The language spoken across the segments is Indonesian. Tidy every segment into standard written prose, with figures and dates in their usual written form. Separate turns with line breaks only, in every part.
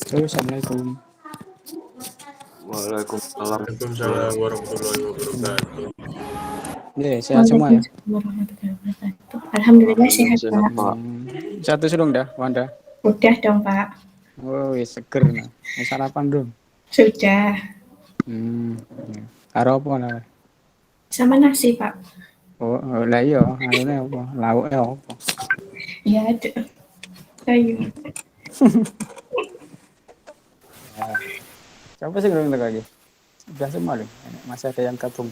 Halo, assalamualaikum.
Waalaikumsalam
Waalaikumsalam warahmatullahi wabarakatuh.
Ya, sehat semua ya.
Waalaikumsalam warahmatullahi wabarakatuh. Alhamdulillah
Alhamdulillah
sehat
sehat
Pak.
Pak.
Satu sedang dah, Wanda.
Udah dong Pak.
Oh, ya seger nah. Mau sarapan dong.
Sudah.
Ya. Karo apa nah?
Sama nasi Pak.
Oh, lah iya, anune apa? Lauke apa?
Ya ada. Kayu.
Siapa sih ngelung lagi? Udah semua deh. Masih ada yang gabung.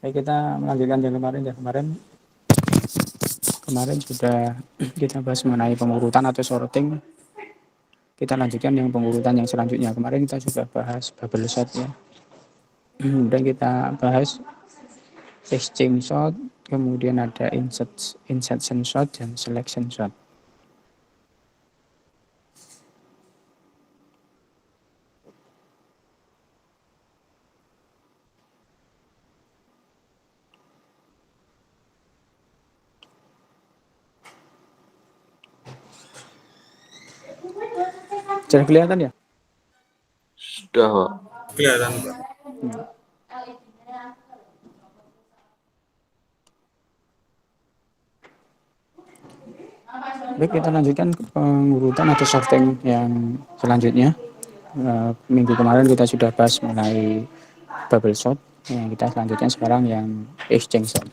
Kita melanjutkan yang kemarin ya. Kemarin sudah kita bahas mengenai pengurutan atau sorting. Kita lanjutkan yang pengurutan yang selanjutnya. Kemarin kita sudah bahas bubble sort ya. Dan kita bahas exchange shot, kemudian ada insertion shot dan selection shot. Sudah kelihatan ya?
Sudah Pak.
Kelihatan Pak.
Baik, kita lanjutkan ke pengurutan atau sorting yang selanjutnya. Minggu kemarin kita sudah bahas mengenai bubble shot. Yang kita selanjutnya sekarang yang exchange shot.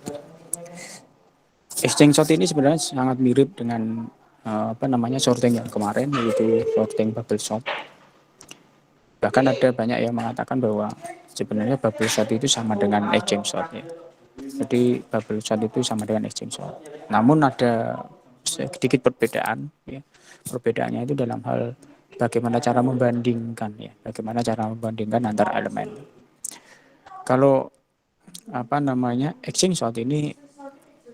Exchange shot ini sebenarnya sangat mirip dengan sorting yang kemarin, yaitu sorting bubble shot. Bahkan ada banyak yang mengatakan bahwa sebenarnya bubble shot itu sama dengan exchange shot ya. Jadi bubble shot itu sama dengan exchange shot. Namun ada sedikit perbedaan ya. Perbedaannya itu dalam hal bagaimana cara membandingkan ya. Bagaimana cara membandingkan antar elemen. Kalau exchange shot ini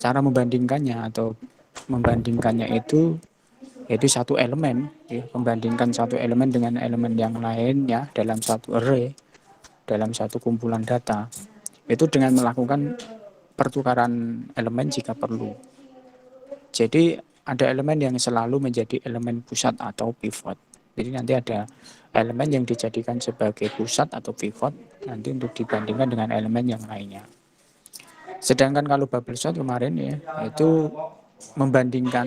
cara membandingkannya itu yaitu satu elemen ya, membandingkan satu elemen dengan elemen yang lainnya dalam satu array, dalam satu kumpulan data, itu dengan melakukan pertukaran elemen jika perlu. Jadi ada elemen yang selalu menjadi elemen pusat atau pivot. Jadi nanti ada elemen yang dijadikan sebagai pusat atau pivot nanti untuk dibandingkan dengan elemen yang lainnya. Sedangkan kalau bubble shot kemarin ya, itu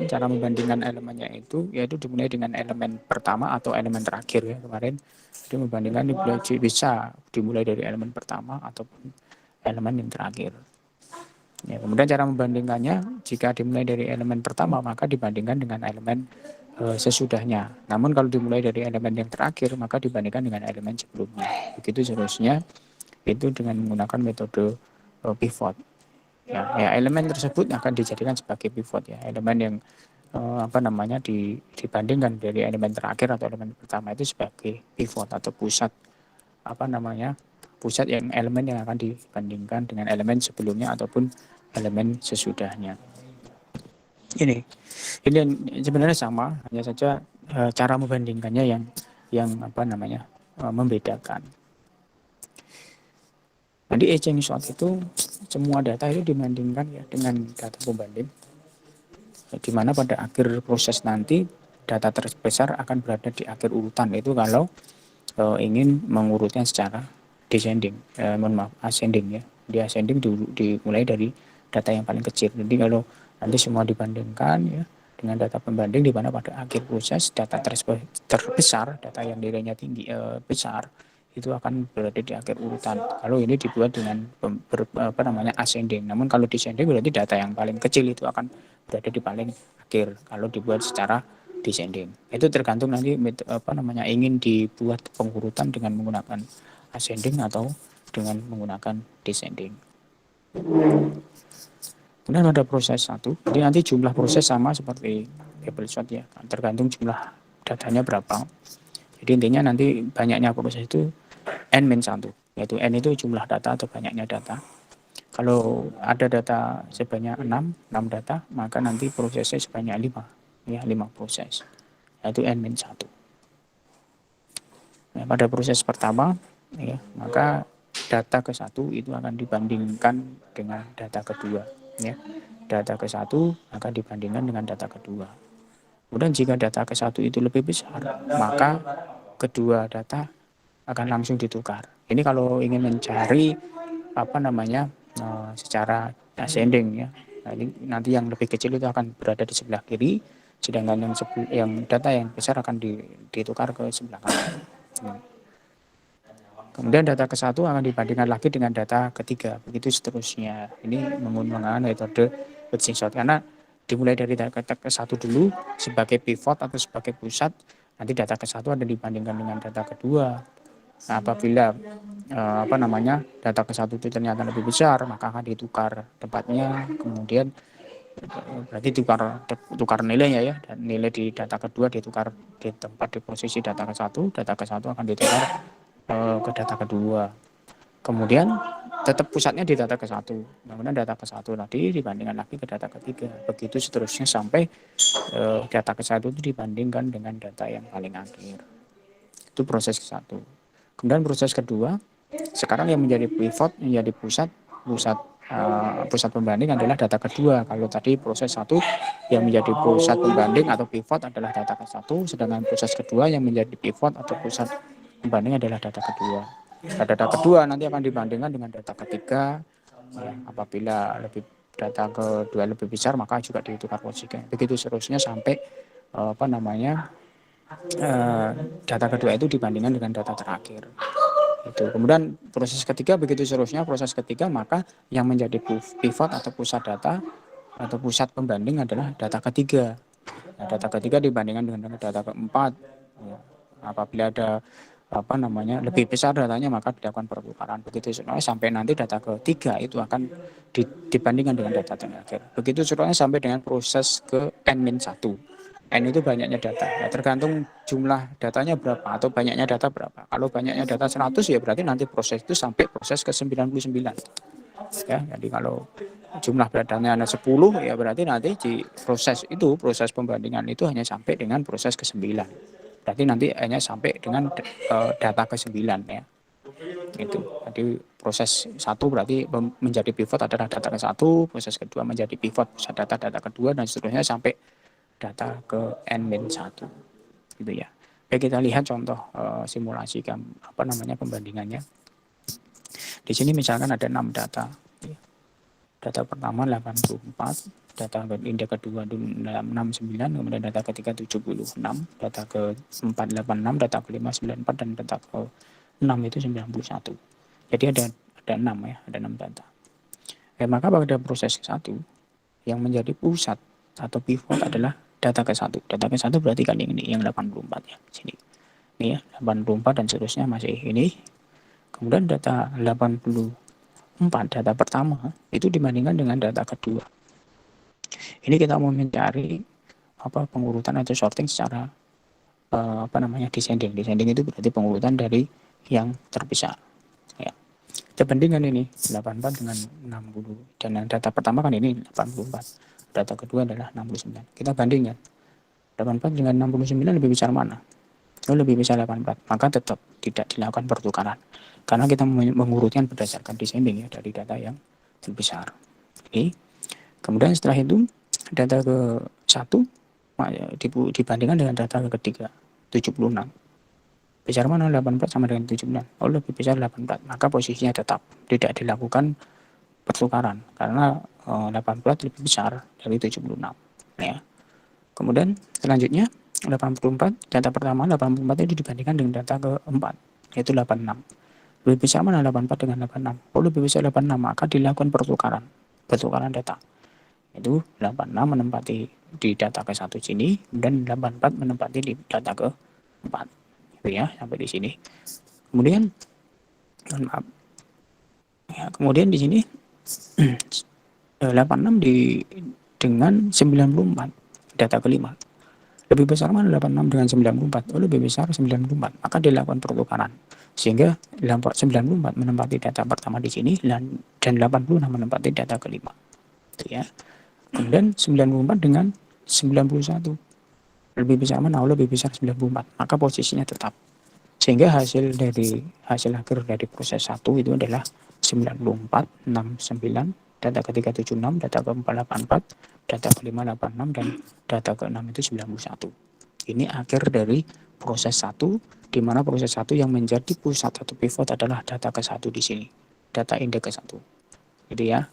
cara membandingkan elemennya itu yaitu dimulai dengan elemen pertama atau elemen terakhir ya kemarin. Jadi membandingkan bisa dimulai dari elemen pertama ataupun elemen yang terakhir. Ya, kemudian cara membandingkannya jika dimulai dari elemen pertama maka dibandingkan dengan elemen sesudahnya. Namun kalau dimulai dari elemen yang terakhir maka dibandingkan dengan elemen sebelumnya. Begitu seterusnya itu dengan menggunakan metode pivot. Ya, elemen tersebut akan dijadikan sebagai pivot ya. Elemen yang dibandingkan dari elemen terakhir atau elemen pertama itu sebagai pivot atau pusat pusat yang elemen yang akan dibandingkan dengan elemen sebelumnya ataupun elemen sesudahnya. Ini sebenarnya sama, hanya saja cara membandingkannya yang membedakan. Nanti exchange shot itu semua data itu dibandingkan ya dengan data pembanding, di mana pada akhir proses nanti data terbesar akan berada di akhir urutan itu kalau ingin mengurutnya secara ascending ya. Di ascending dimulai dari data yang paling kecil. Jadi kalau nanti semua dibandingkan ya dengan data pembanding di mana pada akhir proses data terbesar, data yang nilainya tinggi besar itu akan berada di akhir urutan. Kalau ini dibuat dengan ascending. Namun kalau descending berarti data yang paling kecil itu akan berada di paling akhir kalau dibuat secara descending. Itu tergantung nanti ingin dibuat pengurutan dengan menggunakan ascending atau dengan menggunakan descending. Kemudian ada proses 1. Jadi nanti jumlah proses sama seperti bubble shot ya, tergantung jumlah datanya berapa. Jadi intinya nanti banyaknya proses itu n-1, yaitu n itu jumlah data atau banyaknya data. Kalau ada data sebanyak 6 data, maka nanti prosesnya sebanyak 5, ya 5 proses, yaitu n-1. Nah, pada proses pertama, ya, maka data ke satu itu akan dibandingkan dengan data kedua, ya. Data ke satu akan dibandingkan dengan data kedua. Kemudian jika data ke satu itu lebih besar, maka kedua data akan langsung ditukar. Ini kalau ingin mencari secara ascending, ya. Nah, ini nanti yang lebih kecil itu akan berada di sebelah kiri, sedangkan yang data yang besar akan ditukar ke sebelah kanan. Kemudian data ke satu akan dibandingkan lagi dengan data ketiga, begitu seterusnya. Ini menggunakan metode merging sort, karena dimulai dari data ke satu dulu sebagai pivot atau sebagai pusat, nanti data ke satu ada dibandingkan dengan data kedua. Nah, apabila data ke satu itu ternyata lebih besar, maka akan ditukar tempatnya, kemudian berarti tukar nilainya, ya, dan nilai di data kedua ditukar di tempat di posisi data ke satu akan ditukar ke data kedua. Kemudian tetap pusatnya di data ke satu, kemudian data ke satu tadi dibandingkan lagi ke data ketiga, begitu seterusnya sampai data ke satu itu dibandingkan dengan data yang paling akhir. Itu proses ke satu. Kemudian proses kedua, sekarang yang menjadi pivot, menjadi pusat pembanding adalah data kedua. Kalau tadi proses satu yang menjadi pusat pembanding atau pivot adalah data ke satu, sedangkan proses kedua yang menjadi pivot atau pusat pembanding adalah data kedua. Nah, data kedua nanti akan dibandingkan dengan data ketiga. Ya, apabila data kedua lebih besar, maka juga ditukar posisinya. Begitu seterusnya sampai data kedua itu dibandingkan dengan data terakhir. Itu. Kemudian proses ketiga begitu seterusnya. Proses ketiga maka yang menjadi pivot atau pusat data atau pusat pembanding adalah data ketiga. Nah, data ketiga dibandingkan dengan data keempat. Ya. Apabila ada lebih besar datanya, maka dilakukan pertukaran. Begitu seterusnya sampai nanti data ketiga itu akan dibandingkan dengan data terakhir. Begitu seterusnya sampai dengan proses ke N-1. N itu banyaknya data. Ya, tergantung jumlah datanya berapa atau banyaknya data berapa. Kalau banyaknya data 100, ya berarti nanti proses itu sampai proses ke 99. Ya, jadi kalau jumlah datanya hanya 10, ya berarti nanti di proses pembandingan itu hanya sampai dengan proses ke-9. Berarti nanti hanya sampai dengan data ke-9, ya. Itu. Jadi proses satu berarti menjadi pivot adalah data ke-1, proses kedua menjadi pivot pusat data kedua, dan seterusnya sampai data ke N-1. Gitu, ya. Baik, kita lihat contoh simulasi pembandingannya. Di sini misalkan ada 6 data. Data pertama 84, data indeks kedua 69, kemudian data ketiga 76, data keempat 86, data kelima 94, dan data ke-6 itu 91. Jadi ada 6, ya, ada 6 data. Maka pada proses ke-1 yang menjadi pusat atau pivot adalah data ke-1. Data ke-1 berarti kan ini yang 84, ya, sini. Ini, ya, 84 dan seterusnya masih ini. Kemudian data 84 data pertama itu dibandingkan dengan data kedua. Ini kita mau mencari pengurutan atau sorting secara descending. Descending itu berarti pengurutan dari yang terbesar. Ya. Kita bandingkan ini 84 dengan 60. Dan data pertama kan ini 84. Data kedua adalah 69. Kita bandingkan. 84 dengan 69 lebih besar mana? Lebih besar 84. Maka tetap tidak dilakukan pertukaran. Karena kita mengurutkan berdasarkan descending, ya, dari data yang terbesar. Oke. Kemudian setelah itu data ke-1 dibandingkan dengan data ketiga 76. Besar mana 84 sama dengan 79? Lebih besar 84. Maka posisinya tetap tidak dilakukan pertukaran karena 84 lebih besar dari 76, ya. Kemudian selanjutnya 84, data pertama 84 itu dibandingkan dengan data keempat yaitu 86. Lebih besar mana 84 dengan 86? Lebih besar 86, maka dilakukan pertukaran data. Itu 86 menempati di data ke-1 sini, dan 84 menempati di data ke-4. Itu, ya, sampai di sini. Kemudian kemudian di sini 86 dengan 94 data kelima. Lebih besar mana 86 dengan 94? Lebih besar 94. Maka dilakukan pertukaran. Sehingga 94 menempati data pertama di sini dan 86 menempati data kelima. Itu, ya. Kemudian 94 dengan 91. Lebih besar mana? Lebih besar 94. Maka posisinya tetap Sehingga hasil akhir dari proses 1 itu adalah 94, 69, data ketiga 76, data keempat 84, data kelima 86, dan data keenam itu 91. Ini akhir dari proses 1, di mana proses 1 yang menjadi pusat atau pivot adalah data ke-1 di sini, data indeks ke-1. Jadi ya.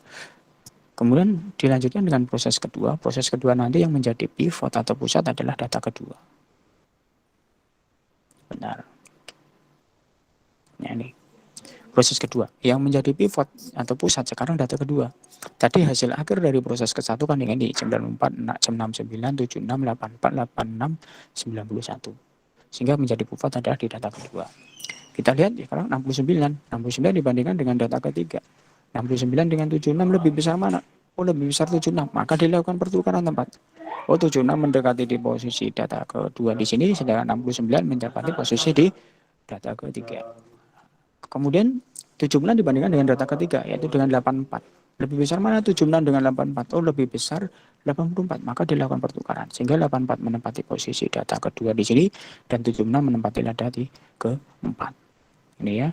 Kemudian dilanjutkan dengan proses kedua. Proses kedua nanti yang menjadi pivot atau pusat adalah data kedua. Benar. Ya, ini proses kedua. Yang menjadi pivot atau pusat sekarang data kedua. Tadi hasil akhir dari proses ke-1 kan ini 94, 69, 76, 84, 86, 91. Sehingga menjadi pivot adalah di data kedua. Kita lihat ya, sekarang 69. 69 dibandingkan dengan data ketiga. 69 dengan 76 lebih besar mana? Oh, lebih besar 76. Maka dilakukan pertukaran tempat. Oh, 76 mendekati di posisi data kedua di sini, sedangkan 69 mendekati posisi di data ketiga. Kemudian 76 dibandingkan dengan data ketiga, yaitu dengan 84. Lebih besar mana 76 dengan 84? Oh, lebih besar 84. Maka dilakukan pertukaran. Sehingga 84 menempati posisi data kedua di sini, dan 76 menempati data di keempat. Ini ya.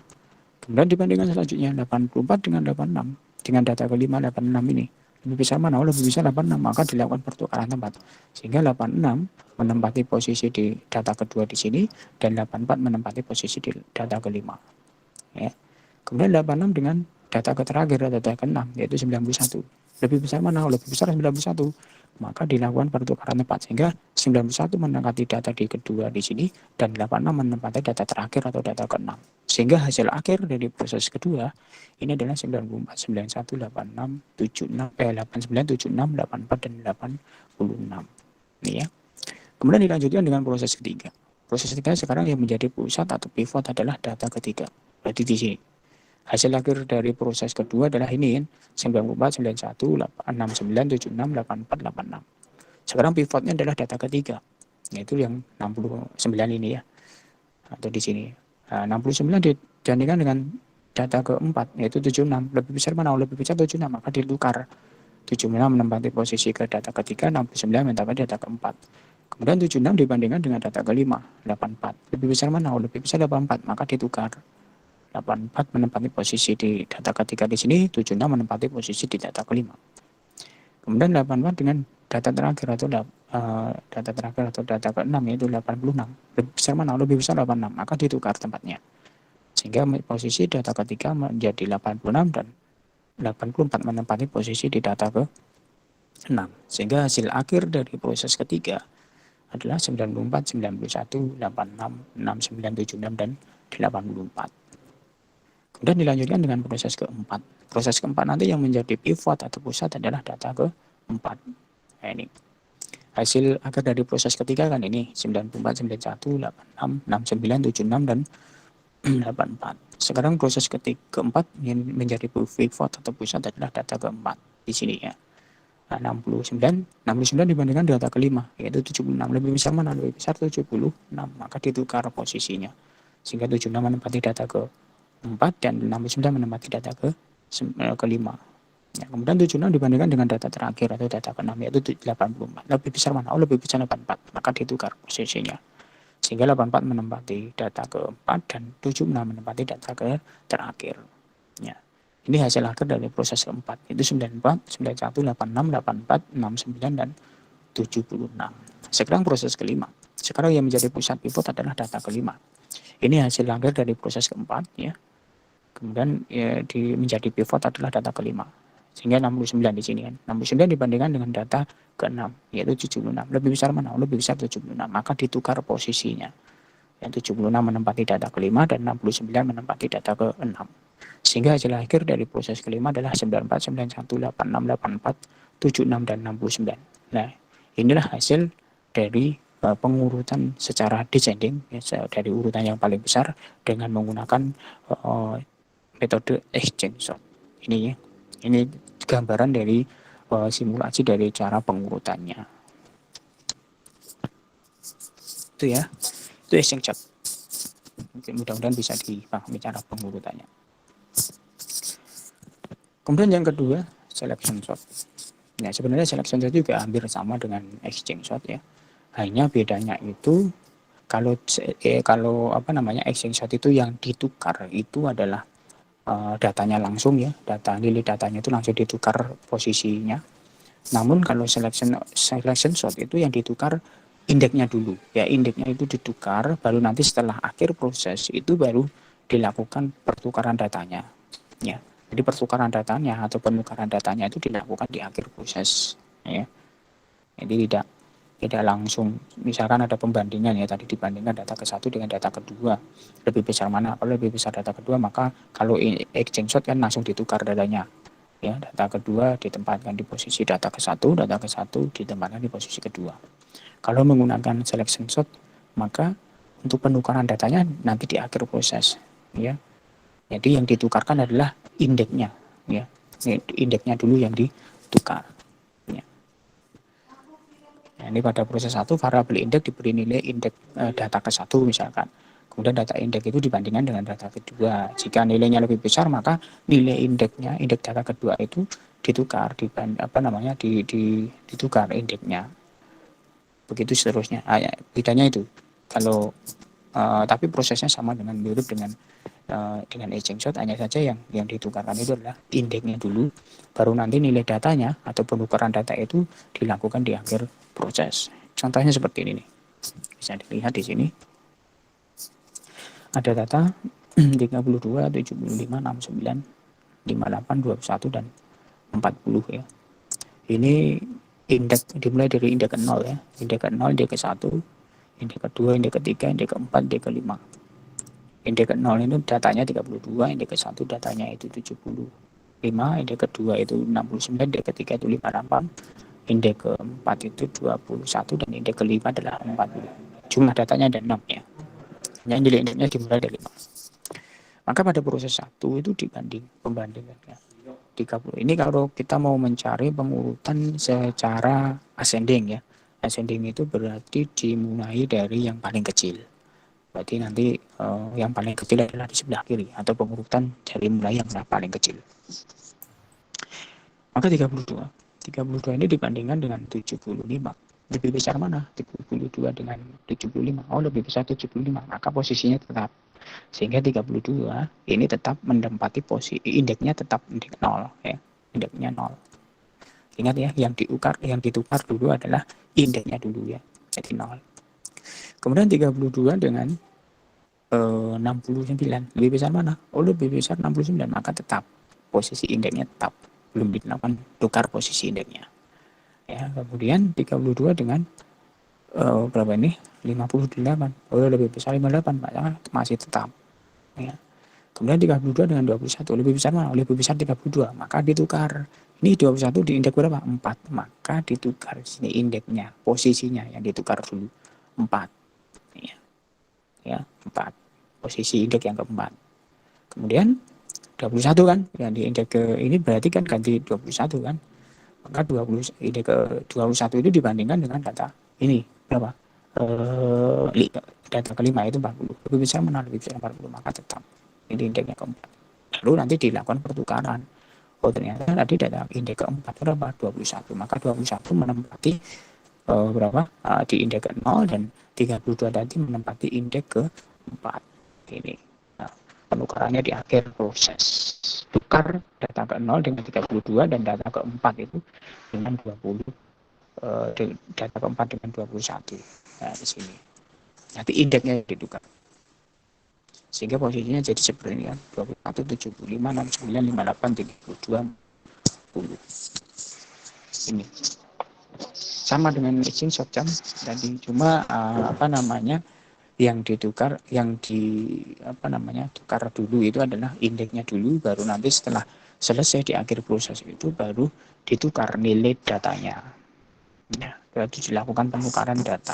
Kemudian dibandingkan selanjutnya 84 dengan 86 dengan data kelima 86 ini lebih besar mana? Oh, lebih besar 86, maka dilakukan pertukaran tempat sehingga 86 menempati posisi di data kedua di sini dan 84 menempati posisi di data kelima. Ya. Kemudian 86 dengan data terakhir data ke-6 yaitu 91. Lebih besar mana? Oh, lebih besar 91. Maka dilakukan pertukaran tempat sehingga 91 menempati data di kedua di sini dan 86 menempati data terakhir atau data ke-6. Sehingga hasil akhir dari proses kedua ini adalah 94, 91, 86, 76, 89, 76, 84 dan 86. Ini ya. Kemudian dilanjutkan dengan proses ketiga. Proses ketiga sekarang yang menjadi pusat atau pivot adalah data ketiga. Berarti di sini. Hasil akhir dari proses kedua adalah ini 94, 91, 69, 76, 84, 86. Sekarang pivotnya adalah data ketiga, yaitu yang 69 ini ya, atau di sini. 69 dibandingkan dengan data keempat, yaitu 76. Lebih besar mana? Lebih besar 76, maka ditukar. 76 menempati posisi ke data ketiga, 69 menempati data keempat. Kemudian 76 dibandingkan dengan data kelima, 84. Lebih besar mana? Lebih besar 84, maka ditukar. 84 menempati posisi di data ketiga di sini, 76 menempati posisi di data kelima. Kemudian 84 dengan data terakhir atau data ke-6 yaitu 86. Lebih besar mana? Lebih besar 86, maka ditukar tempatnya. Sehingga posisi data ketiga menjadi 86 dan 84 menempati posisi di data ke-6. Sehingga hasil akhir dari proses ketiga adalah 94, 91, 86, 69, 76 dan 84. Kemudian dilanjutkan dengan proses keempat. Proses keempat nanti yang menjadi pivot atau pusat adalah data keempat. Nah, ini. Hasil akhir dari proses ketiga kan ini 94, 91, 86, 69, 76 dan 84. Sekarang proses keempat yang menjadi pivot atau pusat adalah data keempat di sini ya. 69 dibandingkan data kelima yaitu 76. Lebih besar mana? Lebih besar 76, maka ditukar posisinya. Sehingga 76 menempati data ke 4 dan 69 menempati data kelima. Ya, kemudian 76 dibandingkan dengan data terakhir atau data ke-6 yaitu 84. Lebih besar mana? Oh, lebih besar 84, maka ditukar posisinya. Sehingga 84 menempati data ke-4 dan 76 menempati data terakhir. Ya. Ini hasil akhir dari proses keempat. Itu 94, 91, 86, 84, 69 dan 76. Sekarang proses kelima. Sekarang yang menjadi pusat pivot adalah data kelima. Ini hasil akhir dari proses keempat ya. Kemudian ya, menjadi pivot adalah data kelima. Sehingga 69 di sini kan. 69 dibandingkan dengan data ke-6 yaitu 76. Lebih besar mana? Lebih besar 76. Maka ditukar posisinya. Yang 76 menempati data kelima dan 69 menempati data ke-6. Sehingga hasil akhir dari proses kelima adalah 94, 91, 86, 84, 76 dan 69. Nah, inilah hasil dari pengurutan secara descending ya, dari urutan yang paling besar dengan menggunakan metode exchange sort. Ini gambaran dari simulasi dari cara pengurutannya. Itu ya, itu exchange sort. Mungkin mudah-mudahan bisa dipahami cara pengurutannya. Kemudian yang kedua, selection sort. Nah, sebenarnya selection sort juga hampir sama dengan exchange sort ya. Hanya bedanya itu Kalau apa namanya exchange shot itu yang ditukar itu adalah datanya langsung ya, nilai datanya itu langsung ditukar posisinya. Namun kalau selection shot itu yang ditukar indeksnya dulu. Ya indeksnya itu ditukar, baru nanti setelah akhir proses itu baru dilakukan pertukaran datanya. Ya. Jadi pertukaran datanya atau penukaran datanya itu dilakukan di akhir proses. Ya. Jadi tidak langsung, misalkan ada pembandingan ya, tadi dibandingkan data ke satu dengan data kedua, lebih besar mana? Kalau lebih besar data kedua, maka kalau exchange shot kan langsung ditukar datanya ya, data kedua ditempatkan di posisi data ke satu ditempatkan di posisi kedua. Kalau menggunakan selection shot, maka untuk penukaran datanya nanti di akhir proses ya. Jadi yang ditukarkan adalah indeksnya ya, indeksnya dulu yang ditukar. Nah, ini pada proses 1 variabel indeks diberi nilai indeks data ke 1 misalkan. Kemudian data indeks itu dibandingkan dengan data kedua. Jika nilainya lebih besar maka nilai indeksnya, indeks data kedua itu ditukar ditukar indeksnya. Begitu seterusnya. Bedanya itu. Kalau tapi prosesnya sama dengan mirip dengan exchange shot, hanya saja yang ditukarkan itu adalah indeksnya dulu, baru nanti nilai datanya atau penukaran data itu dilakukan di akhir proses. Contohnya seperti ini nih. Bisa dilihat di sini. Ada data 32, 75, 69, 58, 21 dan 40 ya. Ini indeks dimulai dari indeks ke 0 ya. Indeks ke 0, indeks ke 1, indeks ke 2, indeks ke 3, indeks ke 4, indeks ke 5. Indeks ke 0 itu datanya 32, indeks ke 1 datanya itu 75, indeks ke 2 itu 69, indeks ke 3 itu 58, indeks ke 4 itu 21 dan indeks ke 5 adalah 40. Jumlah datanya ada 6 ya. Yang nilai indeksnya dimulai dari 0. Maka pada proses 1 itu pembandingannya 30. Ini kalau kita mau mencari pengurutan secara ascending ya. Ascending itu berarti dimulai dari yang paling kecil. Berarti nanti yang paling kecil adalah di sebelah kiri atau pengurutan dari mulai yang paling kecil. Maka 32 ini dibandingkan dengan 75. Lebih besar mana? 32 dengan 75. Oh, lebih besar 75. Maka posisinya tetap. Sehingga 32 ini tetap menempati posisi indeksnya tetap indeks 0 ya. Indeksnya 0. Ingat ya, yang ditukar dulu adalah indeksnya dulu ya. Jadi 0. Kemudian 32 dengan 69. Lebih besar mana? Oh, lebih besar 69. Maka tetap posisi indeksnya tetap. Belum dilakukan tukar posisi indeksnya. Ya, kemudian 32 dengan berapa ini? 58. Oh, lebih besar 58, maka masih tetap. Ya. Kemudian 32 dengan 21, lebih besar mana? Lebih besar 32, maka ditukar. Ini 21 di indeks berapa? 4, maka ditukar sini indeksnya, posisinya yang ditukar dulu 4. Ya, 4. Posisi indeks yang keempat. Kemudian 21 kan, yang di indeks ke ini berarti kan ganti 21 kan. Maka 20 indeks ke 21 itu dibandingkan dengan data ini berapa? Data kelima itu 40. Lebih besar mana? Lebih besar 40, maka tetap ini indeksnya keempat. Lalu nanti dilakukan pertukaran. Oh, ternyata tadi data indeks keempat berapa? 21. Maka 21 menempati berapa? Di indeks ke 0 dan 32 tadi menempati indeks ke 4. Ini. Nah, penukarannya di akhir proses. Tukar data ke 0 dengan 32 dan data ke 4 itu dengan 20. Data keempat dengan 21. Nah, di sini. Nanti indeksnya ditukar. Sehingga posisinya jadi seperti ini kan. 21, 75, 69, 58, 32, 10. Ini. Sama dengan exchange shot jam tadi, cuma yang ditukar, tukar dulu itu adalah indeksnya dulu, baru nanti setelah selesai di akhir proses itu baru ditukar nilai datanya. Ya, berarti dilakukan penukaran data.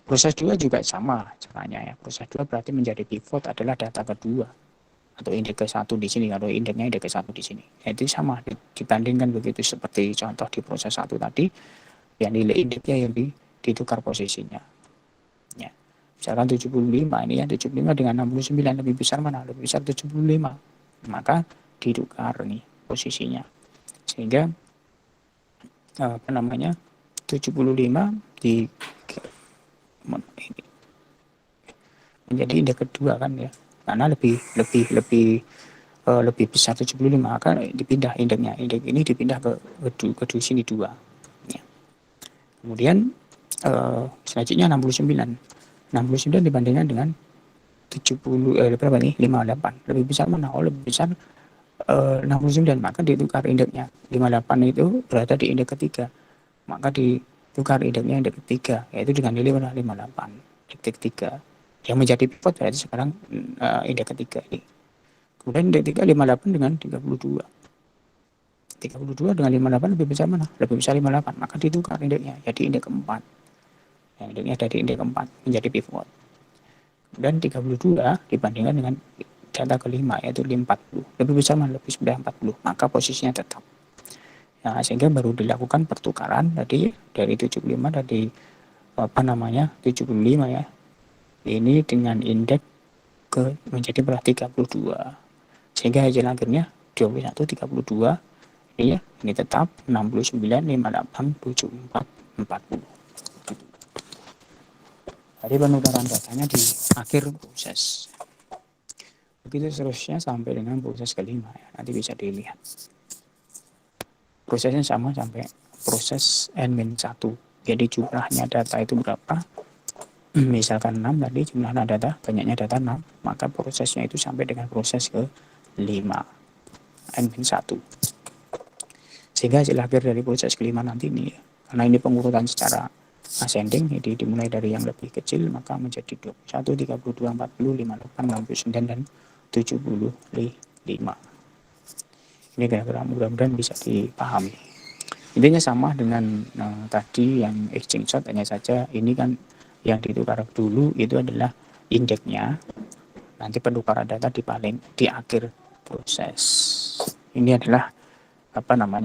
Proses 2 juga sama caranya ya. Proses 2 berarti menjadi pivot adalah data kedua atau indeks ke 1 di sini, kalau indeksnya indeks ke 1 di sini. Jadi sama dibandingkan begitu seperti contoh di proses 1 tadi, ya nilai indeksnya yang ditukar posisinya. Ya. Misalkan 75 ini ya, 75 dengan 69 lebih besar mana? Lebih besar 75. Maka ditukar nih posisinya. Sehingga 75 di ini menjadi indeks kedua kan ya, karena lebih besar 75, maka dipindah indeksnya, indeks ini dipindah ke sini 2 ya. Kemudian selanjutnya 69 dibandingkan dengan 70 berapa nih 58, lebih besar mana? Oh lebih besar 69, maka ditukar indeksnya. 58 itu berada di indeks ketiga, maka ditukar indeksnya indeks ketiga, yaitu dengan nilai 58 indeks ketiga yang menjadi pivot berarti sekarang indeks ketiga ini. Kemudian indeks 3 58 dengan 32 dengan 58 lebih besar mana? Lebih besar 58, maka ditukar indeksnya jadi indeks keempat. Ya, indeksnya dari indeks keempat menjadi pivot. Dan 32 dibandingkan dengan data kelima yaitu 40, lebih besar mana? Lebih sudah 40, maka posisinya tetap. Ya, sehingga baru dilakukan pertukaran tadi dari 75 dari 75 ya. Ini dengan indeks menjadi berarti 32. Sehingga hasil akhirnya 21 32 ini ya, ini tetap 69 58 74 40. Jadi penukaran datanya di akhir proses. Begitu seterusnya sampai dengan proses kelima ya. Nanti bisa dilihat. Prosesnya sama sampai proses N-1. Jadi jumlahnya data itu berapa? Misalkan 6 tadi jumlahnya data, banyaknya data 6, maka prosesnya itu sampai dengan proses ke 5 N-1. Sehingga hasil akhir dari proses kelima nanti ini, karena ini pengurutan secara ascending, jadi dimulai dari yang lebih kecil maka menjadi 21, 32, 40, 58, 69 dan 75. Ini kira-kira mudah-mudahan bisa dipahami. Intinya sama dengan tadi yang exchange shot, hanya saja ini kan yang ditukar dulu itu adalah indeksnya, nanti penukaran data di akhir proses. Ini adalah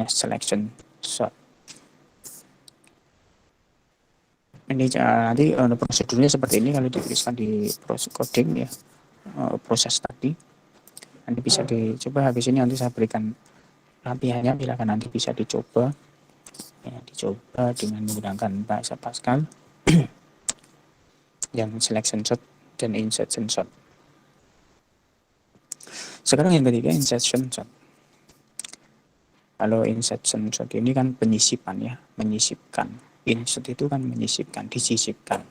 selection shot. Ini nanti prosedurnya seperti ini kalau dituliskan di proses coding ya, proses tadi nanti bisa dicoba. Habis ini nanti saya berikan latihannya, silakan nanti bisa dicoba ya, dicoba dengan menggunakan bahasa Pascal yang selection shot dan insertion shot. Sekarang yang ketiga insertion shot. Kalau insertion shot ini kan penyisipan ya, menyisipkan. Insert itu kan menyisipkan, disisipkan.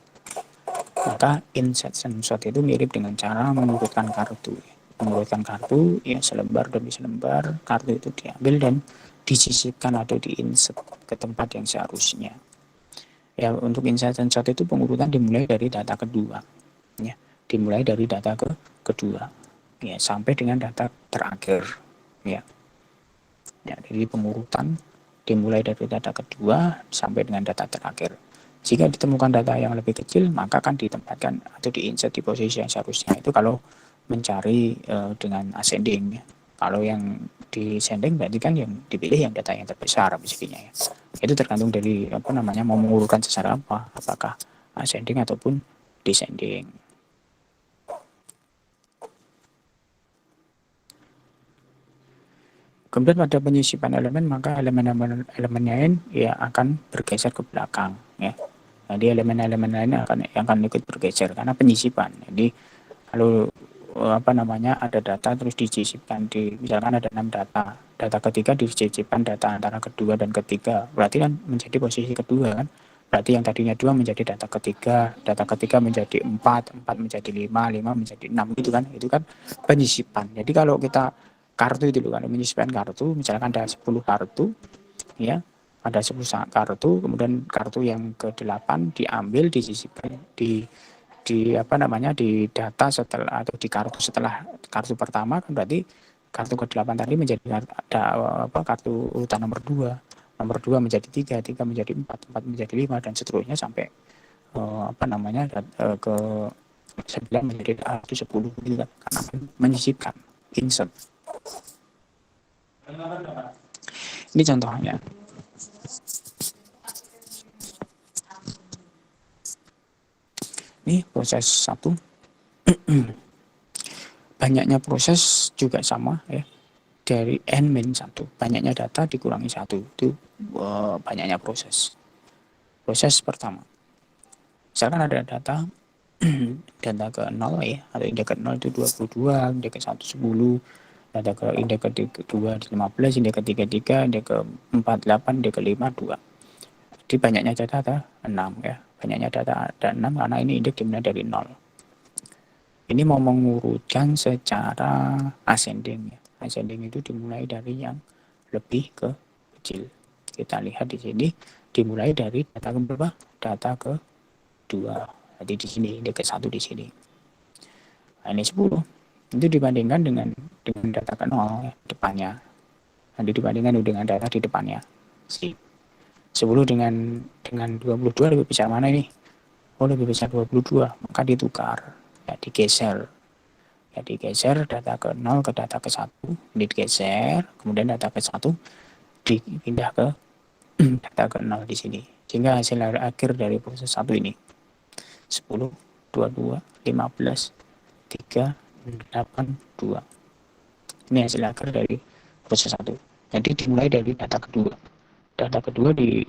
Maka insertion shot itu mirip dengan cara mengurutkan kartu. Mengurutkan kartu ya, selembar demi selembar kartu itu diambil dan disisipkan atau diinsert ke tempat yang seharusnya. Ya, untuk insertion shot itu pengurutan dimulai dari data kedua. Ya, dimulai dari data kedua. Ya, sampai dengan data terakhir. Ya. Ya, jadi pengurutan dimulai dari data kedua sampai dengan data terakhir. Jika ditemukan data yang lebih kecil, maka akan ditempatkan atau diinsert di posisi yang seharusnya. Itu kalau mencari dengan ascending. Ya. Kalau yang descending berarti kan yang dipilih yang data yang terbesar misalnya ya. Itu tergantung dari mau mengurutkan secara apa, apakah ascending ataupun descending. Kemudian pada penyisipan elemen, maka elemen lain ya akan bergeser ke belakang ya. Jadi elemen-elemen lain akan ikut bergeser karena penyisipan. Jadi kalau ada data terus disisipkan misalkan ada 6 data ketiga disisipkan data antara kedua dan ketiga, berarti kan menjadi posisi kedua kan. Berarti yang tadinya 2 menjadi data ketiga menjadi 4 menjadi 5 menjadi 6 gitu kan. Itu kan penyisipan. Jadi kalau kita kartu itu kan menyisipkan kartu, misalkan ada 10 kartu ya, ada 10 kartu, kemudian kartu yang ke-8 diambil disisipkan di data setelah atau di kartu setelah kartu pertama kan, berarti kartu ke-8 tadi menjadi kartu urutan nomor 2 menjadi 3 menjadi 4 menjadi 5 dan seterusnya sampai ke 9 menjadi 10 gitu kan, karena menyisipkan insert. Ini contohnya. Ini proses 1. Banyaknya proses juga sama ya. Dari N-1. Banyaknya data dikurangi 1. Itu banyaknya proses. Proses pertama. Misalkan ada data data ke 0 ya, atau indeks ke 0 itu 22, indeks ke 1 10, data ke indeks kedua 15, indeks ketiga 3, indeks ke 4 8, indeks ke 5 2. Jadi banyaknya data ada 6 ya. Banyaknya data ada 6 karena ini indeks dimulai dari 0. Ini mau mengurutkan secara ascending ya. Ascending itu dimulai dari yang lebih ke kecil. Kita lihat di sini dimulai dari data ke berapa? Data ke 2. Jadi di sini indeks ke 1 di sini. Nah, ini 10. Itu dibandingkan dengan data ke 0 ya, depannya. Nanti dibandingkan dengan data di depannya. 10 dengan 22 lebih besar mana ini? Oh, lebih besar 22, maka ditukar. Ya, digeser. Ya, digeser data ke 0 ke data ke 1, digeser, kemudian data ke 1 dipindah ke data ke 0 di sini. Sehingga hasil akhir dari proses 1 ini 10, 22, 15, 3, 8, 2. Ini hasil akhir dari proses 1. Jadi dimulai dari data kedua. Data kedua di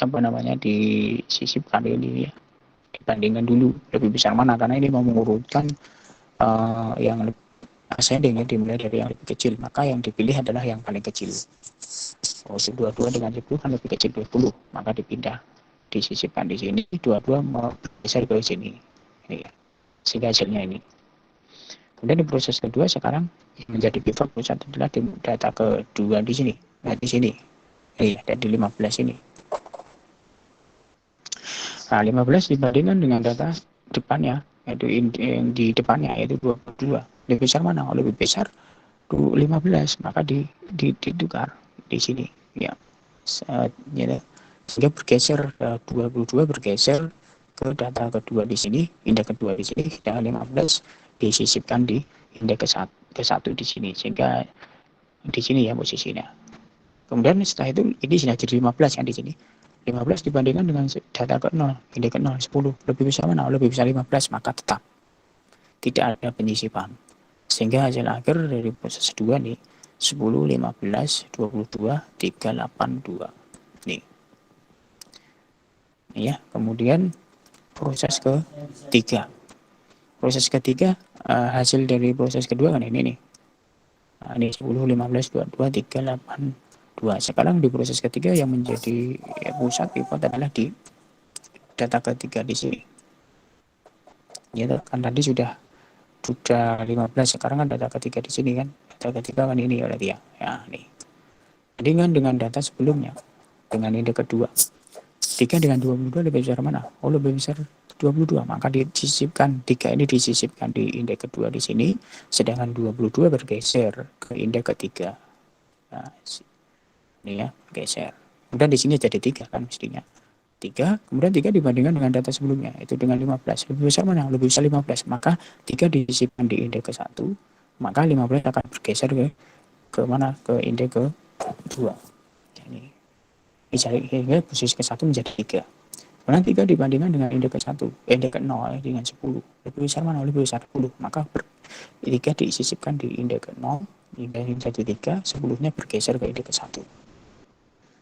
apa namanya disisipkan ini ya, dibandingkan dulu lebih besar mana, karena ini mau mengurutkan yang ascending ya, dimulai dari yang lebih kecil, maka yang dipilih adalah yang paling kecil. 22 dengan 10 kan lebih kecil 20, maka dipindah, disisipkan di sini, 22 mau bergeser ke sini ini ya. Sehingga hasilnya ini. Kemudian di proses kedua sekarang yang menjadi pivot pusat adalah di data kedua di sini. Nah, di sini. Dan di 15 ini. Nah, 15 dibandingkan dengan data depannya, yaitu yang di depannya yaitu 22. Lebih besar mana? Oh, lebih besar 15, maka ditukar di sini ya. Sehingga bergeser 22 bergeser ke data kedua di sini, indeks kedua di sini, dan 15 disisipkan di indeks ke 1 di sini, sehingga di sini ya posisinya. Kemudian setelah itu ini sudah jadi 15 kan di sini. 15 dibandingkan dengan data ke 0, indeks ke 0, 10. Lebih besar mana? Lebih besar 15, maka tetap tidak ada penyisipan. Sehingga hasil akhir dari proses 2 nih 10, 15, 22, 3, 8, 2. Nih. Ya, kemudian proses ketiga. Proses ketiga hasil dari proses kedua kan ini nih. Nah, ini 10, 15, 22, 3, 8, 2. Sekarang di proses ketiga yang menjadi pusat pivot adalah di data ketiga di sini. Ya, kan tadi sudah 15, sekarang kan data ketiga di sini kan. Data ketiga kan ini berarti ya. Ya, nih. Dengan data sebelumnya, dengan indeks kedua. 3 dengan 22 lebih besar mana? Oh, lebih besar 22, maka disisipkan 3 ini disisipkan di indeks kedua di sini, sedangkan 22 bergeser ke indeks ketiga. Nah, ini ya, bergeser. Kemudian di sini jadi 3 kan mestinya. 3, kemudian 3 dibandingkan dengan data sebelumnya, itu dengan 15. Lebih besar mana? Lebih besar 15, maka 3 disisipkan di indeks ke 1, maka 15 akan bergeser ke mana? Ke indeks ke 2. Ini posisi ke 1 menjadi 3. Karena 3 dibandingkan dengan indeks ke 1, indeks ke 0 dengan 10. Lebih besar mana? Lebih besar 10. Maka 3 disisipkan di indeks ke 0, indeks jadi 3, 10-nya bergeser ke indeks ke 1.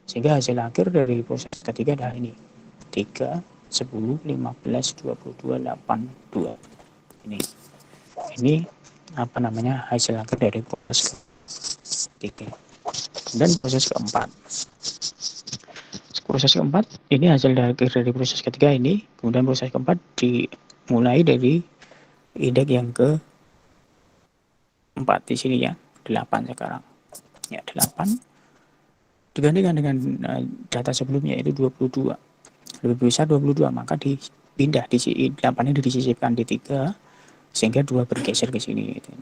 Sehingga hasil akhir dari proses ketiga adalah ini. 3, 10, 15, 22, 8, 2. Ini apa namanya? Hasil akhir dari proses ketiga. Dan proses keempat. Proses keempat ini hasil dari proses ketiga ini. Kemudian proses keempat dimulai dari indeks yang ke 4 di sini ya, 8 sekarang ya, 8 dibandingkan dengan data sebelumnya itu 22, lebih besar 22, maka dipindah di 8 ini disisipkan di 3 sehingga 2 bergeser ke sini gitu.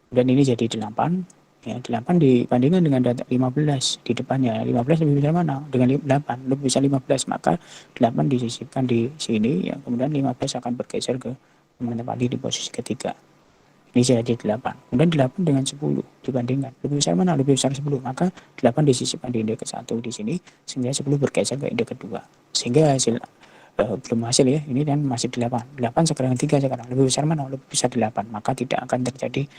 Dan ini jadi 8 ya, 8 dibandingkan dengan data 15 di depannya. 15 lebih besar mana? Dengan 8 lebih besar 15, maka 8 disisipkan di sini ya, kemudian 15 akan bergeser ke menempati di posisi ketiga. Ini jadi 8. Kemudian 8 dengan 10 dibandingkan. Lebih besar mana? Lebih besar 10, maka 8 disisipkan di indeks ke 1 di sini, sehingga 10 bergeser ke indeks kedua. Sehingga hasil belum hasil ya, ini dan masih 8. 8 sekarang 3 sekarang. Lebih besar mana? Lebih besar 8, maka tidak akan terjadi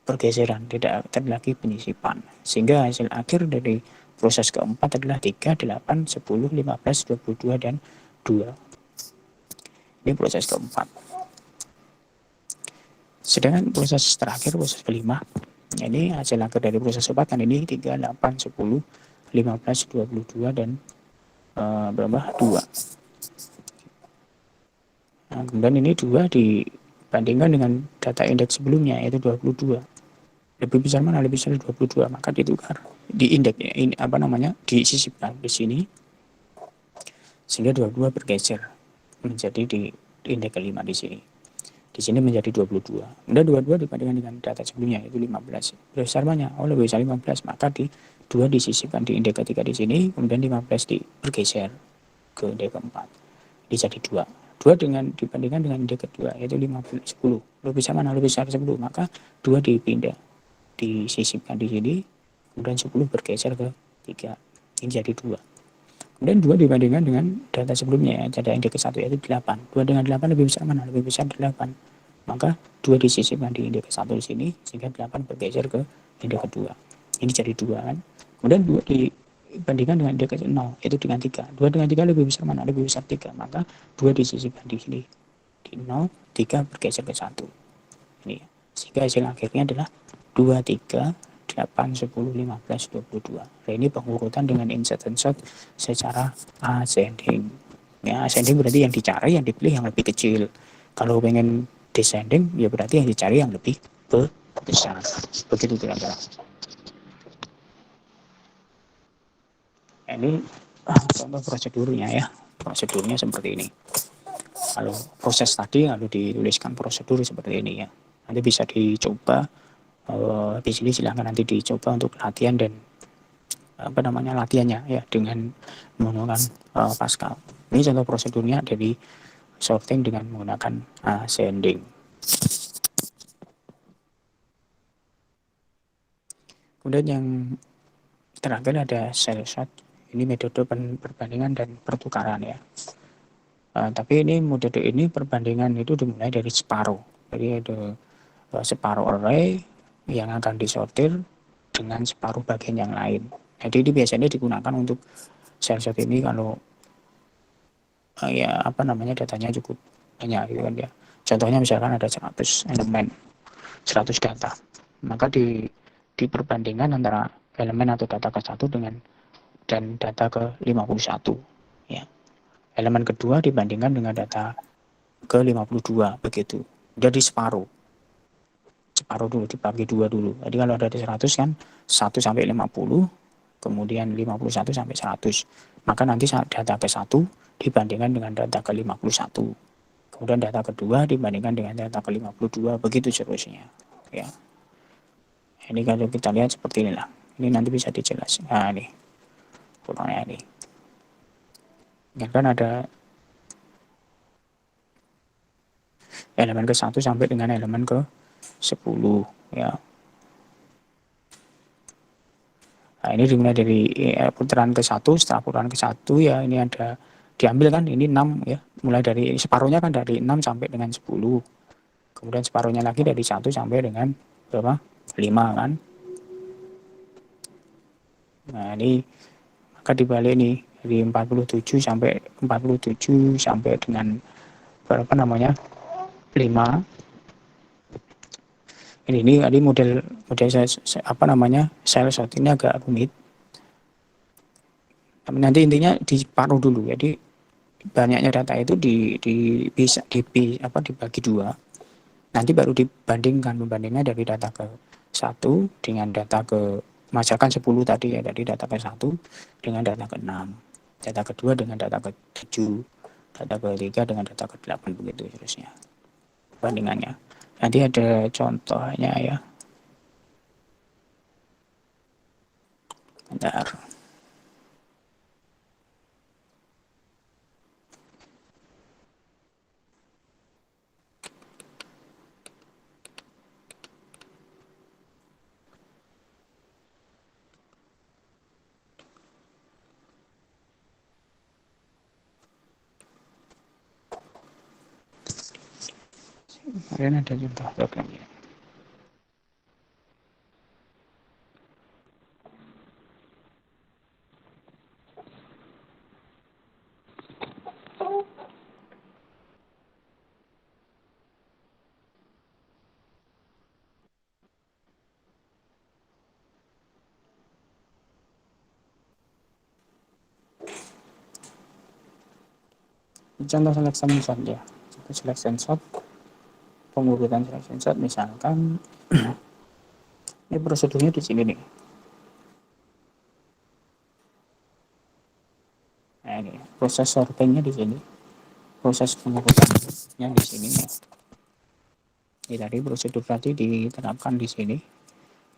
pergeseran, tidak ada lagi penyisipan. Sehingga hasil akhir dari proses keempat adalah 3, 8, 10, 15, 22, dan 2. Ini proses keempat. Sedangkan proses terakhir, proses kelima, ini hasil akhir dari proses keempat kan ini 3, 8, 10, 15, 22 dan berapa? 2. Nah, kemudian ini 2 dibandingkan dengan data indeks sebelumnya yaitu 22. Lebih besar mana? Lebih besar 22, maka ditukar di indeks ini disisipkan di sini sehingga 22 bergeser menjadi di indeks kelima di sini. Di sini menjadi 22. Kemudian 22 dibandingkan dengan data sebelumnya yaitu 15. Besar mana? Oh, lebih besar 15, maka di 2 disisipkan di indeks ketiga di sini, kemudian 15 bergeser ke indeks keempat. Ini jadi 2. 2 dibandingkan dengan indeks kedua yaitu 15, 10. Lebih besar mana? Lebih besar 10, maka 2 dipindah disisipkan di sini, kemudian 10 bergeser ke 3. Ini jadi 2. Kemudian 2 dibandingkan dengan data sebelumnya, data indeks ke-1 yaitu 8. 2 dengan 8 lebih besar mana? Lebih besar 8. Maka 2 disisipkan di indeks ke-1 di sini, sehingga 8 bergeser ke indeks kedua. Ini jadi 2 kan. Kemudian 2 dibandingkan dengan indeks ke-0, yaitu dengan 3. 2 dengan 3 lebih besar mana? Lebih besar 3. Maka 2 disisipkan di sini. Di 0, 3 bergeser ke 1. Ini. Sehingga hasil akhirnya adalah 2, 3, 8, 10, 15, 22. Nah, ini pengurutan dengan insert and sort secara ascending. Ya, ascending berarti yang dicari, yang dipilih yang lebih kecil. Kalau pengen descending, ya berarti yang dicari yang lebih besar. Begitu kira-kira. Ini contoh prosedurnya ya. Prosedurnya seperti ini. Kalau proses tadi lalu dituliskan prosedur seperti ini ya. Nanti bisa dicoba. Di sini silahkan nanti dicoba untuk latihan dan latihannya ya dengan menggunakan Pascal. Ini contoh prosedurnya dari sorting dengan menggunakan ascending. Kemudian yang terakhir ada cell sort. Ini metode perbandingan dan pertukaran ya. Tapi ini metode ini perbandingan itu dimulai dari separuh. Jadi ada separuh array yang akan disortir dengan separuh bagian yang lain. Jadi ini biasanya digunakan untuk cell sort ini kalau datanya cukup banyak gitu kan ya. Contohnya misalkan ada 100 elemen, 100 data. Maka diperbandingkan antara elemen atau data ke-1 dan data ke-51 ya. Elemen kedua dibandingkan dengan data ke-52 begitu. Jadi separuh dulu, dibagi 2 dulu. Jadi kalau ada 100 kan 1 sampai 50, kemudian 51 sampai 100. Maka nanti data ke-1 dibandingkan dengan data ke-51. Kemudian data kedua dibandingkan dengan data ke-52, begitu seterusnya. Ya. Ini kalau kita lihat seperti inilah. Ini nanti bisa dijelaskan. Nah, ini. Fotonya ini. Ya kan ada elemen ke-1 sampai dengan elemen ke-10 ya. Nah, ini dimulai dari putaran ke-1, setelah putaran ke-1 ya ini ada diambil kan ini 6 ya. Mulai dari separuhnya kan dari 6 sampai dengan 10. Kemudian separuhnya lagi dari 1 sampai dengan berapa? 5 kan. Nah, ini maka dibalik nih dari 47 sampai dengan berapa namanya? 5. Ini model cell sort ini agak rumit. Tapi nanti intinya diparuh dulu. Jadi banyaknya data itu bisa dibagi 2. Nanti baru membandingkan dari data ke-1 dengan data misalkan 10 tadi ya, dari data ke-1 dengan data ke-6. Data kedua dengan data ke-7, data ke-3 dengan data ke-8 begitu seterusnya. Bandingannya. Nanti ada contohnya ya. Bentar. Kalian ada contoh programnya. Contoh selection shot ya. Selection shot, pengurutan selection shot misalkan ini prosedurnya di sini nih. Nah, ini proses sortingnya di sini, proses pengurutannya di sini ya. Ini tadi prosedur tadi diterapkan di sini.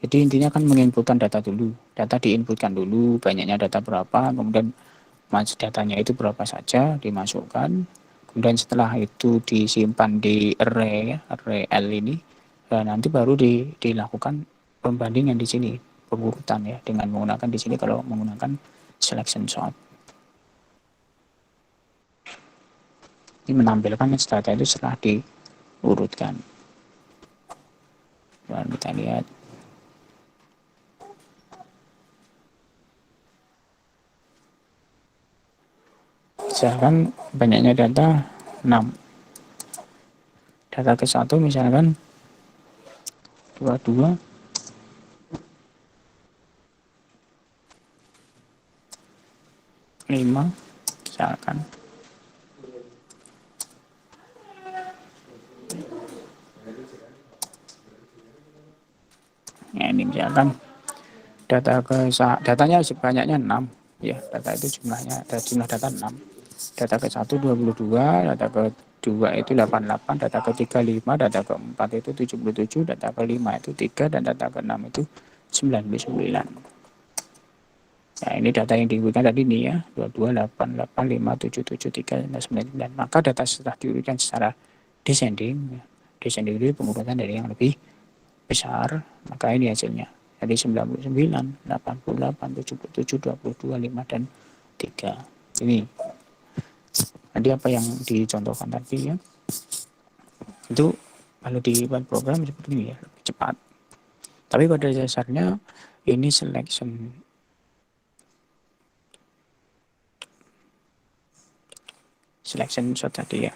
Jadi intinya kan menginputkan data dulu. Data diinputkan dulu, banyaknya data berapa, kemudian datanya itu berapa saja dimasukkan. Kemudian setelah itu disimpan di array, ya, array L ini, dan nanti baru dilakukan pembandingan di sini, pengurutan ya, dengan menggunakan di sini kalau menggunakan selection sort. Ini menampilkan data itu setelah diurutkan. Dan kita lihat. Misalkan banyaknya data 6. Data ke 1 misalkan 22, 5 misalkan. Nah, ini misalkan datanya sebanyaknya 6 ya, data itu jumlah data 6. Data ke 1 22, data ke 2 itu 88, data ke 3 5, data ke 4 itu 77, data ke 5 itu 3, dan data ke 6 itu 99. Nah, ini data yang diurutkan tadi nih ya, 22, 8, 8, 5, 7, 7, 3, 99. Maka data setelah diurutkan secara descending, descending itu pengurutan dari yang lebih besar, maka ini hasilnya. Jadi 99, 88, 77, 22, 5, dan 3. Ini. Jadi apa yang dicontohkan tadi ya, itu kalau dibuat program seperti ini ya, lebih cepat. Tapi pada dasarnya ini selection shot tadi ya.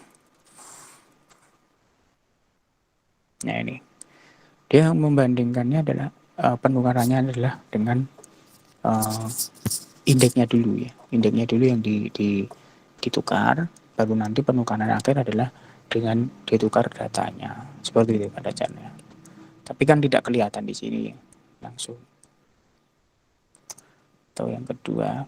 Nah ini, dia membandingkannya adalah penukarannya adalah dengan indeksnya dulu ya, indeksnya dulu yang ditukar, baru nanti penukaran akhir adalah dengan ditukar datanya, seperti itu pada caranya. Tapi kan tidak kelihatan di sini langsung. Atau yang kedua,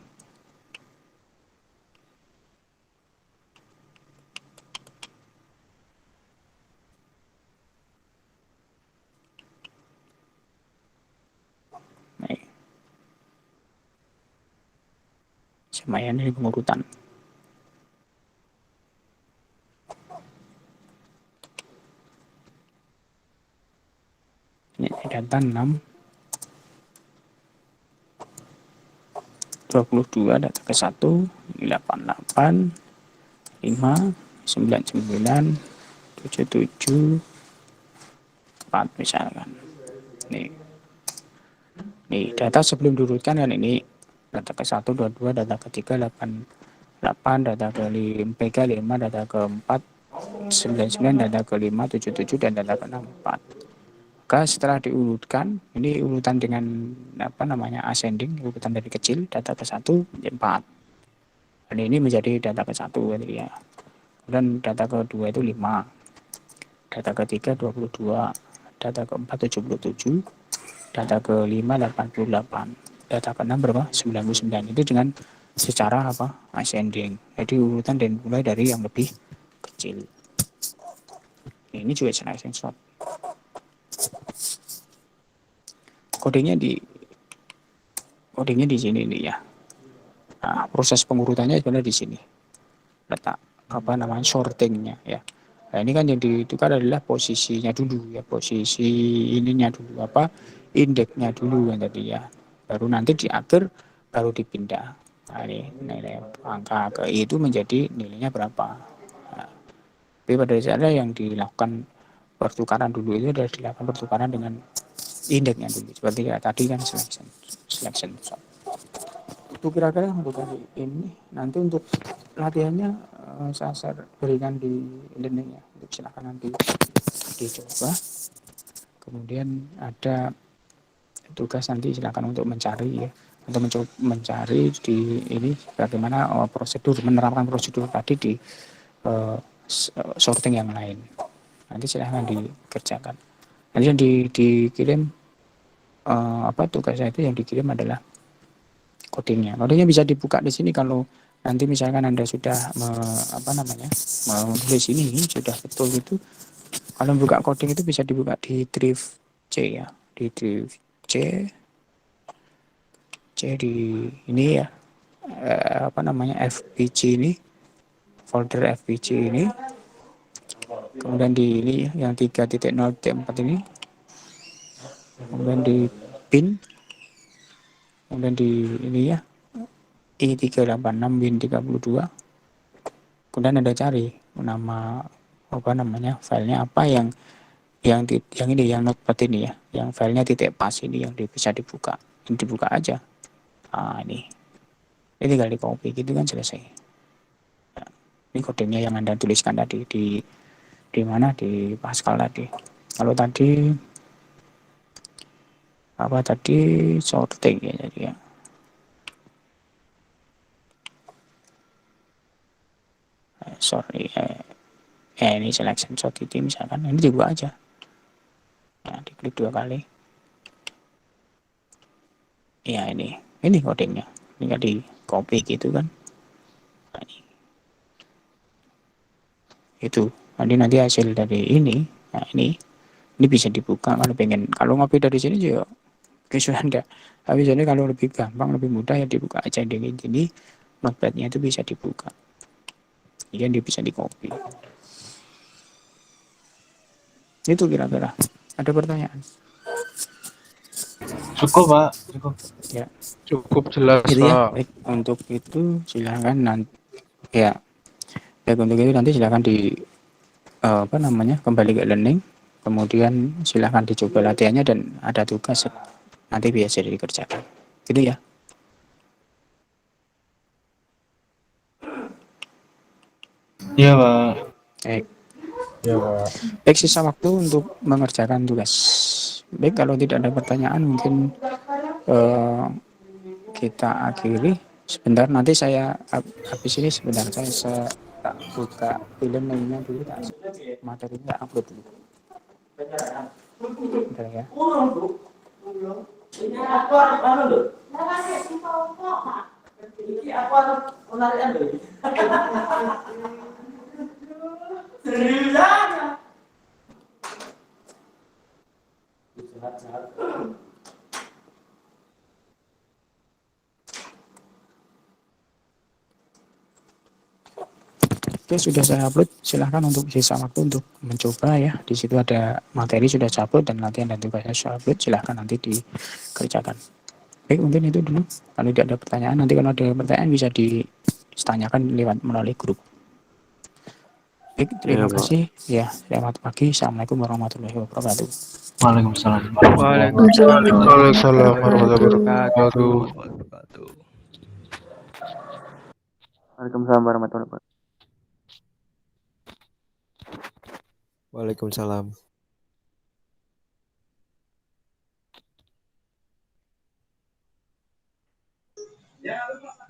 nah, lumayan ini pengurutan. Ini data 6, 22, data ke 1, 88, 5, 99, 77, 4 misalkan. Nih data sebelum diurutkan kan ini data ke 1, 22, data ke 3, 8, data ke 5, 5, data ke 4, 99, data ke 5, 77, dan data ke 6, 4. Maka setelah diurutkan, ini urutan dengan ascending, urutan dari kecil, data ke 1 menjadi 4. Dan ini menjadi data ke 1 ya. Dan data ke 2 itu 5. Data ke 3 22, data ke 4 77, data ke 5 88, data ke 6 berapa? 99. Itu dengan secara ascending. Jadi urutan dan mulai dari yang lebih kecil. Ini juga selection sort. Kodenya di sini nih ya. Nah, proses pengurutannya sebenarnya di sini. Letak sortingnya ya. Nah, ini kan yang ditukar adalah posisinya dulu ya, posisi ininya dulu indeksnya dulu yang tadi ya. Baru nanti di akhir baru dipindah. Nah, ini nilai angka ke itu menjadi nilainya berapa. Nah, tapi pada dasarnya yang dilakukan pertukaran dulu itu adalah dilakukan pertukaran dengan indeksnya dulu. Seperti ya tadi kan selection. Itu kira-kira untuk kali ini. Nanti untuk latihannya saya berikan di learning ya, untuk silakan nanti dicoba. Kemudian ada tugas nanti silakan untuk mencari ya, untuk mencoba mencari di ini bagaimana prosedur menerapkan prosedur tadi di eh, sorting yang lain. Nanti silahkan dikerjakan. Nanti yang dikirim apa tugasnya itu yang dikirim adalah codingnya. Codingnya bisa dibuka di sini kalau nanti misalkan Anda sudah menulis ini sudah betul itu. Kalau buka coding itu bisa dibuka di drive C ya, di drive C, di ini ya, FPG ini, folder FPG ini, kemudian di ini yang 3.0.4 ini, kemudian di pin, kemudian di ini ya, i386 bin 32, kemudian Anda cari nama filenya apa yang ini yang notepad ini ya, yang filenya titik pas ini yang bisa dibuka, ini dibuka aja. Ini tinggal di copy gitu kan selesai. Nah, ini kodenya yang Anda tuliskan tadi di mana di Pascal tadi. Kalau tadi sorting ya jadi ya. Ini selection sort itu misalkan ini dibuka aja. Nah, diklik 2 kali. Ya ini kodenya. Tinggal di copy gitu kan. Nah, itu nanti hasil dari ini. Nah, ini bisa dibuka kalau ngopi dari sini juga kesulitan enggak. Tapi jadi kalau lebih gampang, lebih mudah ya dibuka aja dengan ini. Notepadnya itu bisa dibuka. Dia bisa di copy. Itu kira-kira. Ada pertanyaan?
Cukup, Pak. Cukup.
Ya.
Cukup jelas,
Itu ya.
Pak.
Baik, untuk itu silakan nanti ya. Baik, untuk itu nanti silakan kembali ke learning. Kemudian silakan dicoba latihannya dan ada tugas nanti biasa dikerjakan. Gitu ya.
Iya, Pak.
Baik.
Ya, Pak.
Baik, sisa waktu untuk mengerjakan tugas. Baik, kalau tidak ada pertanyaan mungkin kita akhiri. Sebentar, nanti saya habis ini sebentar saya tak buka filmnya dulu, materinya upload dulu. Bentar ya. Oke, sudah saya upload. Silahkan untuk sisa waktu untuk mencoba ya. Di situ ada materi sudah saya upload dan latihan dan tugasnya saya upload. Silahkan nanti dikerjakan. Baik, mungkin itu dulu. Kalau tidak ada pertanyaan, nanti kalau ada pertanyaan bisa ditanyakan melalui grup. Baik, terima kasih. Ya, selamat pagi. Assalamualaikum warahmatullahi wabarakatuh.
Waalaikumsalam.
Waalaikumsalam warahmatullahi wabarakatuh.
Waalaikumsalam warahmatullahi wabarakatuh.
Waalaikumsalam.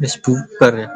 Wis bubar ya.